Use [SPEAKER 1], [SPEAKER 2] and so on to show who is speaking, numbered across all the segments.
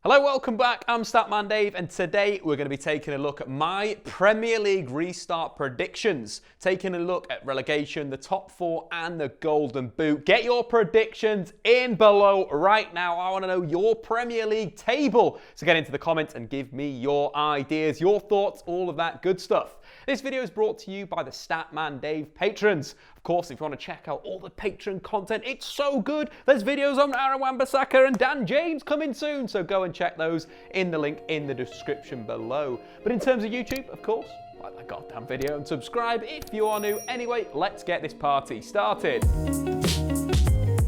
[SPEAKER 1] Hello, welcome back. I'm Statman Dave, and today we're going to be taking a look at my Premier League restart predictions. Taking a look at relegation, the top four, and the Golden Boot. Get your predictions in below right now. I want to know your Premier League table. So get into the comments and give me your ideas, your thoughts, all of that good stuff. This video is brought to you by the Statman Dave patrons. Of course, if you want to check out all the patron content, it's so good. There's videos on Aaron Wan-Bissaka and Dan James coming soon, so go and check those in the link in the description below. But in terms of YouTube, of course, like that goddamn video and subscribe if you are new. Anyway, let's get this party started.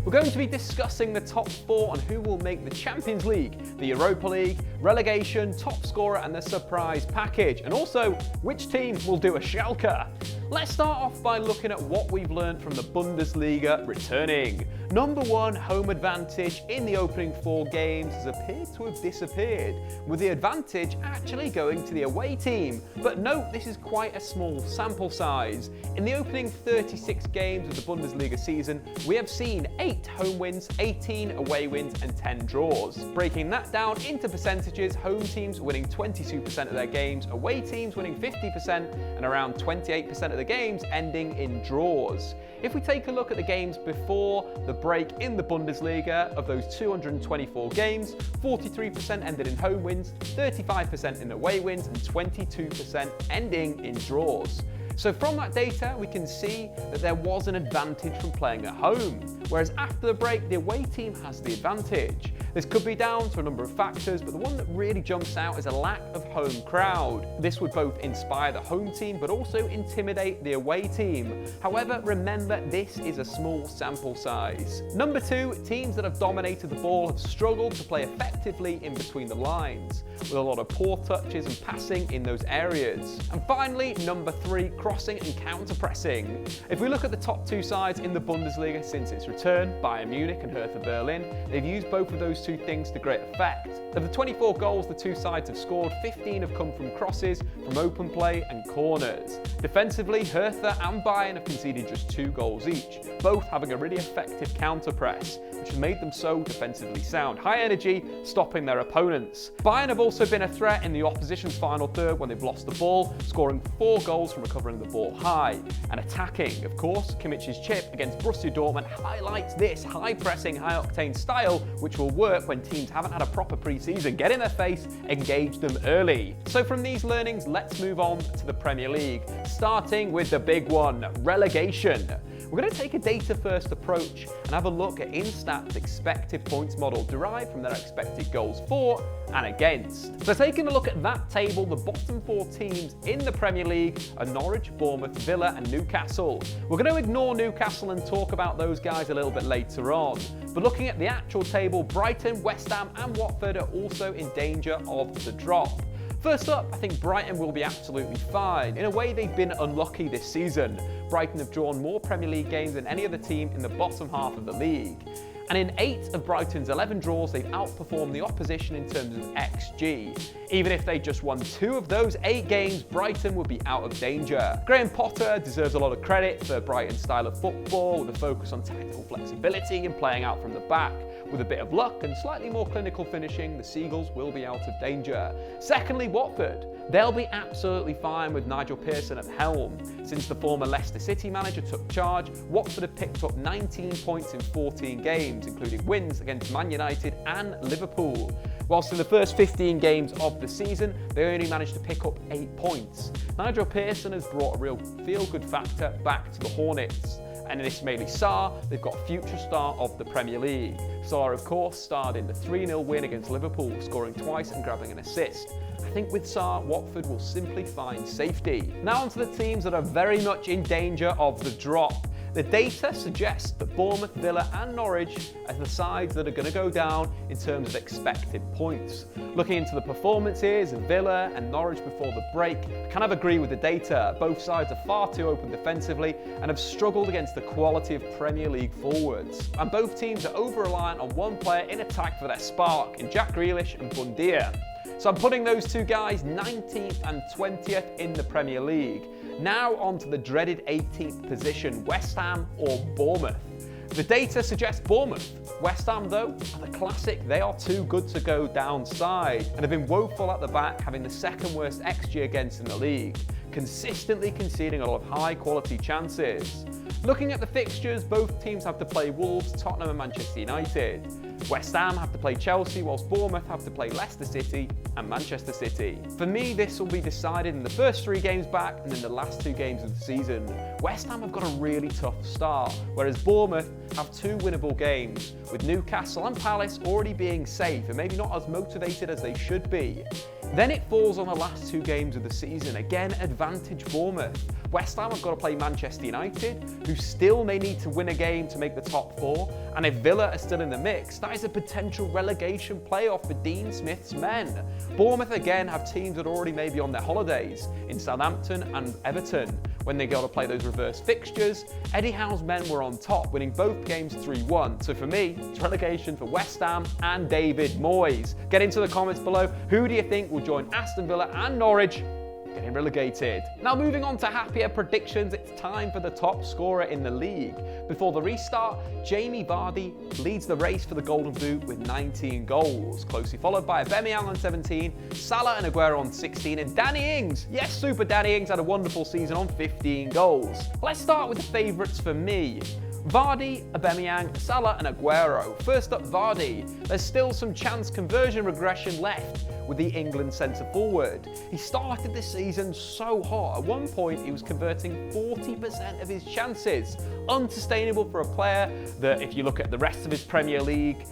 [SPEAKER 1] We're going to be discussing the top four and who will make the Champions League, the Europa League, relegation, top scorer and the surprise package, and also which team will do a Schalke. Let's start off by looking at what we've learned from the Bundesliga returning. Number one, home advantage in the opening four games has appeared to have disappeared, with the advantage actually going to the away team. But note, this is quite a small sample size. In the opening 36 games of the Bundesliga season, we have seen 8 home wins, 18 away wins and 10 draws. Breaking that down into percentages, home teams winning 22% of their games, away teams winning 50% and around 28% of the games ending in draws. If we take a look at the games before the break in the Bundesliga, of those 224 games, 43% ended in home wins, 35% in away wins and 22% ending in draws. So from that data, we can see that there was an advantage from playing at home, whereas after the break, the away team has the advantage. This could be down to a number of factors, but the one that really jumps out is a lack of home crowd. This would both inspire the home team, but also intimidate the away team. However, remember, this is a small sample size. Number two, teams that have dominated the ball have struggled to play effectively in between the lines, with a lot of poor touches and passing in those areas. And finally, number three, crossing and counter-pressing. If we look at the top two sides in the Bundesliga since its return, Bayern Munich and Hertha Berlin, they've used both of those two things to great effect. Of the 24 goals the two sides have scored, 15 have come from crosses, from open play and corners. Defensively, Hertha and Bayern have conceded just 2 goals each, both having a really effective counter-press, which has made them so defensively sound. High energy, stopping their opponents. Bayern have also been a threat in the opposition's final third when they've lost the ball, scoring 4 goals from recovering the ball high and attacking. Of course, Kimmich's chip against Borussia Dortmund highlights this high-pressing, high-octane style, which will work when teams haven't had a proper pre-season. Get in their face, engage them early. So from these learnings, let's move on to the Premier League, starting with the big one, relegation. We're going to take a data-first approach and have a look at Instat's expected points model derived from their expected goals for and against. So taking a look at that table, the bottom 4 teams in the Premier League are Norwich, Bournemouth, Villa and Newcastle. We're going to ignore Newcastle and talk about those guys a little bit later on. But looking at the actual table, Brighton, West Ham and Watford are also in danger of the drop. First up, I think Brighton will be absolutely fine. In a way, they've been unlucky this season. Brighton have drawn more Premier League games than any other team in the bottom half of the league. And in 8 of Brighton's 11 draws, they've outperformed the opposition in terms of XG. Even if they just won 2 of those 8 games, Brighton would be out of danger. Graham Potter deserves a lot of credit for Brighton's style of football, with a focus on tactical flexibility and playing out from the back. With a bit of luck and slightly more clinical finishing, the Seagulls will be out of danger. Secondly, Watford. They'll be absolutely fine with Nigel Pearson at the helm. Since the former Leicester City manager took charge, Watford have picked up 19 points in 14 games, including wins against Man United and Liverpool. Whilst in the first 15 games of the season, they only managed to pick up 8 points. Nigel Pearson has brought a real feel-good factor back to the Hornets. And in Ismail Sarr, they've got future star of the Premier League. Sarr, of course, starred in the 3-0 win against Liverpool, scoring twice and grabbing an assist. I think with Sarr, Watford will simply find safety. Now onto the teams that are very much in danger of the drop. The data suggests that Bournemouth, Villa and Norwich are the sides that are going to go down in terms of expected points. Looking into the performances of Villa and Norwich before the break, I kind of agree with the data. Both sides are far too open defensively and have struggled against the quality of Premier League forwards. And both teams are over-reliant on one player in attack for their spark, in Jack Grealish and Bundia. So I'm putting those two guys 19th and 20th in the Premier League. Now on to the dreaded 18th position, West Ham or Bournemouth. The data suggests Bournemouth. West Ham, though, are the classic. They are too good to go downside and have been woeful at the back, having the second worst XG against in the league, consistently conceding a lot of high-quality chances. Looking at the fixtures, both teams have to play Wolves, Tottenham and Manchester United. West Ham have to play Chelsea, whilst Bournemouth have to play Leicester City and Manchester City. For me, this will be decided in the first 3 games back and then the last 2 games of the season. West Ham have got a really tough start, whereas Bournemouth have 2 winnable games, with Newcastle and Palace already being safe and maybe not as motivated as they should be. Then it falls on the last 2 games of the season, again advantage Bournemouth. West Ham have got to play Manchester United, who still may need to win a game to make the top 4, and if Villa are still in the mix, that is a potential relegation playoff for Dean Smith's men. Bournemouth again have teams that are already maybe on their holidays in Southampton and Everton. When they go to play those reverse fixtures, Eddie Howe's men were on top, winning both games 3-1. So for me, it's relegation for West Ham and David Moyes. Get into the comments below, who do you think will join Aston Villa and Norwich getting relegated? Now moving on to happier predictions, it's time for the top scorer in the league. Before the restart, Jamie Vardy leads the race for the Golden Boot with 19 goals, closely followed by Aubameyang on 17, Salah and Aguero on 16, and Danny Ings, yes, Super Danny Ings had a wonderful season on 15 goals. Let's start with the favourites for me. Vardy, Aubameyang, Salah and Aguero. First up, Vardy. There's still some chance conversion regression left with the England centre-forward. He started this season so hot. At one point, he was converting 40% of his chances. Unsustainable for a player that, if you look at the rest of his Premier League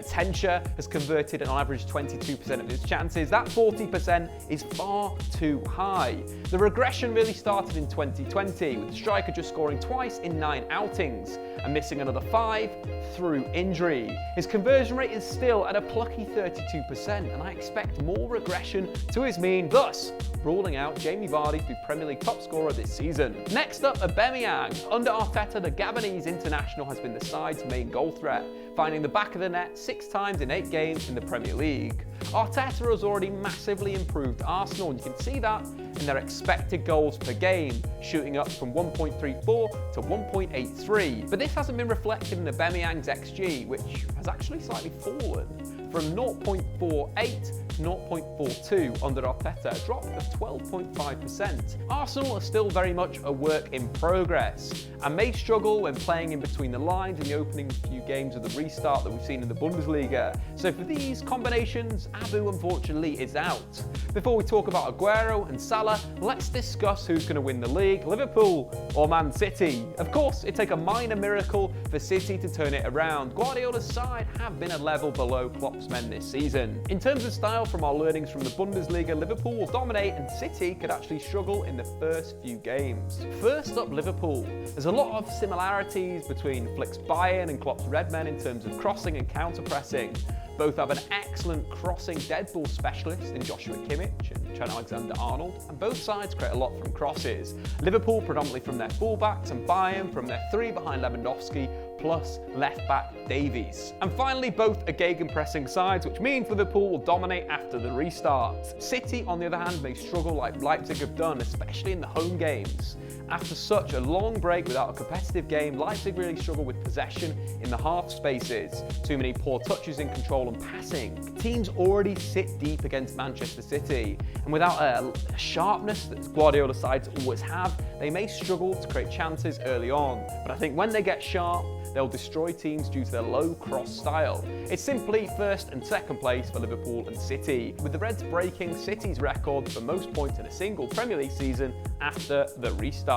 [SPEAKER 1] tenure, has converted on average 22% of his chances. That 40% is far too high. The regression really started in 2020, with the striker just scoring twice in 9 outings and missing another 5 through injury. His conversion rate is still at a plucky 32%, and I expect more regression to his mean, thus ruling out Jamie Vardy to be Premier League top scorer this season. Next up, Aubameyang. Under Arteta, the Gabonese international has been the side's main goal threat, finding the back of the net 6 times in 8 games in the Premier League. Arteta has already massively improved Arsenal, and you can see that in their expected goals per game, shooting up from 1.34 to 1.83. But this hasn't been reflected in Aubameyang's XG, which has actually slightly fallen from 0.48 to 0.42 under Arteta, a drop of 12.5%. Arsenal are still very much a work in progress and may struggle when playing in between the lines in the opening few games of the restart that we've seen in the Bundesliga. So for these combinations, Abu unfortunately is out. Before we talk about Aguero and Salah, let's discuss who's going to win the league, Liverpool or Man City. Of course, it'd take a minor miracle for City to turn it around. Guardiola's side have been a level below Klopp's men this season. In terms of style, from our learnings from the Bundesliga, Liverpool will dominate and City could actually struggle in the first few games. First up, Liverpool. There's a lot of similarities between Flick's Bayern and Klopp's Red Men in terms of crossing and counter-pressing. Both have an excellent crossing dead ball specialist in Joshua Kimmich and Trent Alexander-Arnold, and both sides create a lot from crosses. Liverpool predominantly from their fullbacks and Bayern from their 3 behind Lewandowski plus left-back Davies. And finally, both are gegenpressing sides, which means Liverpool will dominate after the restart. City, on the other hand, may struggle like Leipzig have done, especially in the home games. After such a long break without a competitive game, Leipzig really struggle with possession in the half spaces. Too many poor touches in control and passing. Teams already sit deep against Manchester City, and without a sharpness that Guardiola sides always have, they may struggle to create chances early on. But I think when they get sharp, they'll destroy teams due to their low cross style. It's simply first and second place for Liverpool and City, with the Reds breaking City's record for most points in a single Premier League season after the restart.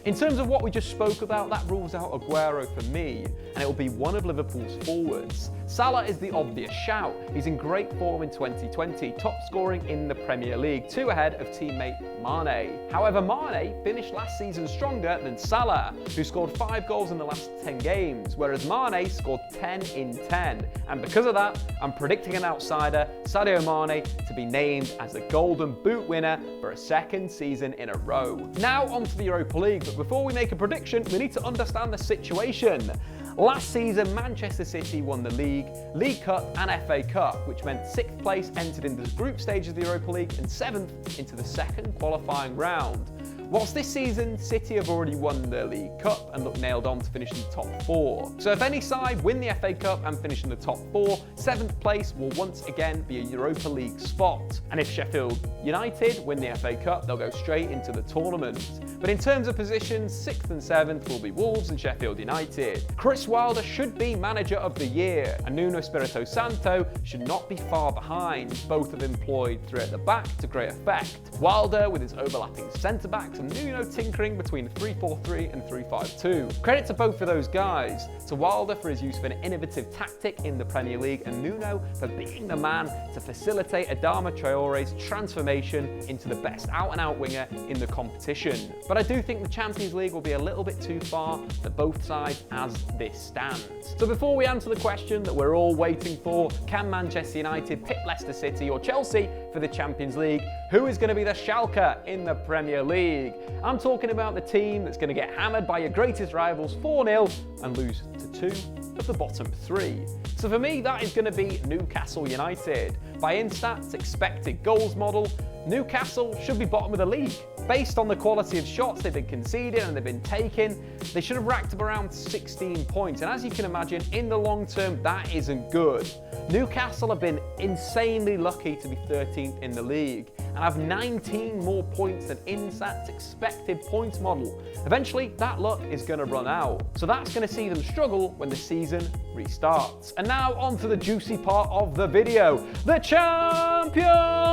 [SPEAKER 1] In terms of what we just spoke about, that rules out Aguero for me, and it will be one of Liverpool's forwards. Salah is the obvious shout. He's in great form in 2020, top scoring in the Premier League, 2 ahead of teammate Mane. However, Mane finished last season stronger than Salah, who scored 5 goals in the last 10 games, whereas Mane scored 10 in 10. And because of that, I'm predicting an outsider, Sadio Mane, to be named as the Golden Boot winner for a 2nd season in a row. Now onto the Europa League, but before we make a prediction, we need to understand the situation. Last season, Manchester City won the League Cup and FA Cup, which meant 6th place entered into the group stage of the Europa League and 7th into the 2nd qualifying round. Whilst this season, City have already won the League Cup and look nailed on to finish in the top 4. So if any side win the FA Cup and finish in the top 4, 7th place will once again be a Europa League spot. And if Sheffield United win the FA Cup, they'll go straight into the tournament. But in terms of positions, 6th and 7th will be Wolves and Sheffield United. Chris Wilder should be Manager of the Year, and Nuno Espirito Santo should not be far behind. Both have employed three at the back to great effect. Wilder with his overlapping centre-backs and Nuno tinkering between 3-4-3 and 3-5-2. Credit to both of those guys. To Wilder for his use of an innovative tactic in the Premier League, and Nuno for being the man to facilitate Adama Traore's transformation into the best out-and-out winger in the competition. But I do think the Champions League will be a little bit too far for both sides as this stands. So before we answer the question that we're all waiting for, can Manchester United pit Leicester City or Chelsea for the Champions League? Who is going to be the Schalke in the Premier League? I'm talking about the team that's going to get hammered by your greatest rivals 4-0 and lose to 2 of the bottom 3. So for me, that is going to be Newcastle United. By Instats expected goals model, Newcastle should be bottom of the league. Based on the quality of shots they've been conceding and they've been taking, they should have racked up around 16 points. And as you can imagine, in the long term, that isn't good. Newcastle have been insanely lucky to be 13th in the league and have 19 more points than Instats expected points model. Eventually, that luck is going to run out. So that's going to see them struggle when the season restarts. And now on to the juicy part of the video. The champions!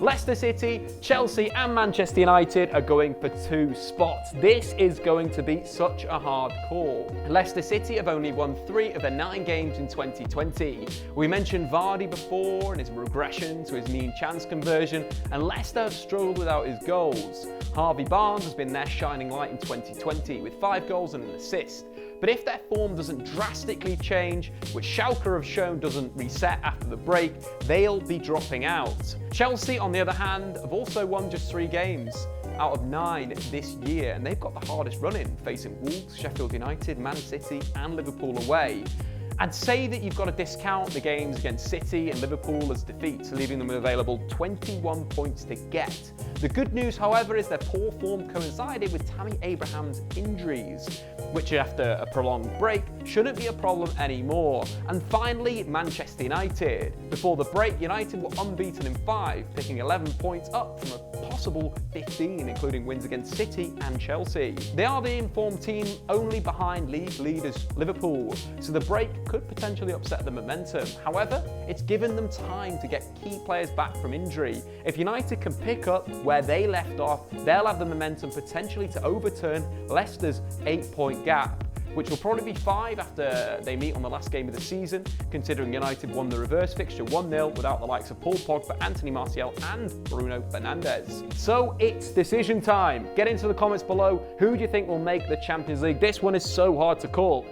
[SPEAKER 1] Leicester City, Chelsea and Manchester United are going for 2 spots. This is going to be such a hard call. Leicester City have only won 3 of their 9 games in 2020. We mentioned Vardy before and his regression to his mean chance conversion, and Leicester have struggled without his goals. Harvey Barnes has been their shining light in 2020 with 5 goals and an assist. But if their form doesn't drastically change, which Schalke have shown doesn't reset after the break, they'll be dropping out. Chelsea, on the other hand, have also won just 3 games out of 9 this year, and they've got the hardest run-in, facing Wolves, Sheffield United, Man City and Liverpool away. I'd say that you've got to discount the games against City and Liverpool as defeats, leaving them with available 21 points to get. The good news, however, is their poor form coincided with Tammy Abraham's injuries, which after a prolonged break shouldn't be a problem anymore. And finally, Manchester United. Before the break, United were unbeaten in 5, picking 11 points up from a possible 15, including wins against City and Chelsea. They are the informed team only behind league leaders Liverpool, so the break could potentially upset the momentum. However, it's given them time to get key players back from injury. If United can pick up where they left off, they'll have the momentum potentially to overturn Leicester's 8-point gap, which will probably be 5 after they meet on the last game of the season, considering United won the reverse fixture 1-0 without the likes of Paul Pogba, Anthony Martial and Bruno Fernandes. So it's decision time. Get into the comments below. Who do you think will make the Champions League? This one is so hard to call.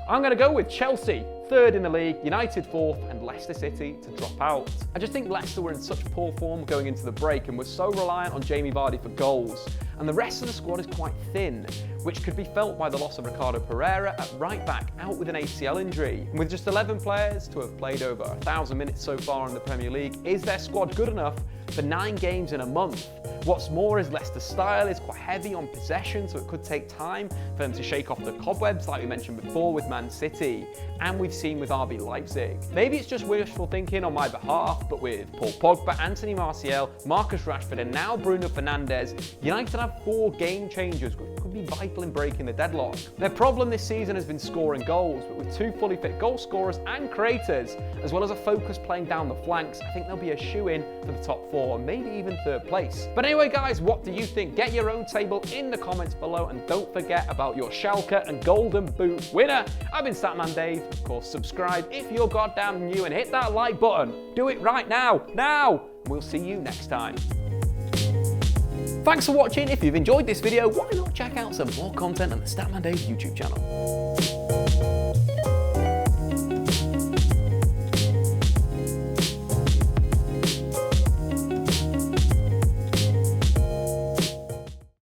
[SPEAKER 1] I'm going to go with Chelsea, 3rd in the league, United 4th, and Leicester City to drop out. I just think Leicester were in such poor form going into the break and were so reliant on Jamie Vardy for goals. And the rest of the squad is quite thin, which could be felt by the loss of Ricardo Pereira at right back, out with an ACL injury. And with just 11 players to have played over 1,000 minutes so far in the Premier League, is their squad good enough for 9 games in a month? What's more is Leicester's style is quite heavy on possession, so it could take time for them to shake off the cobwebs like we mentioned before with Man City, and we've seen with RB Leipzig. Maybe it's just wishful thinking on my behalf, but with Paul Pogba, Anthony Martial, Marcus Rashford and now Bruno Fernandes, United have 4 game changers which could be vital in breaking the deadlock. Their problem this season has been scoring goals, but with 2 fully fit goal scorers and creators, as well as a focus playing down the flanks, I think they'll be a shoe-in for the top 4, maybe even 3rd place. But anyway guys, what do you think? Get your own table in the comments below, and don't forget about your Schalke and Golden Boot winner. I've been Statman Dave. Of course, subscribe if you're goddamn new and hit that like button. Do it right now. We'll see you next time. Thanks for watching. If you've enjoyed this video, why not check out some more content on the Statman Dave YouTube channel.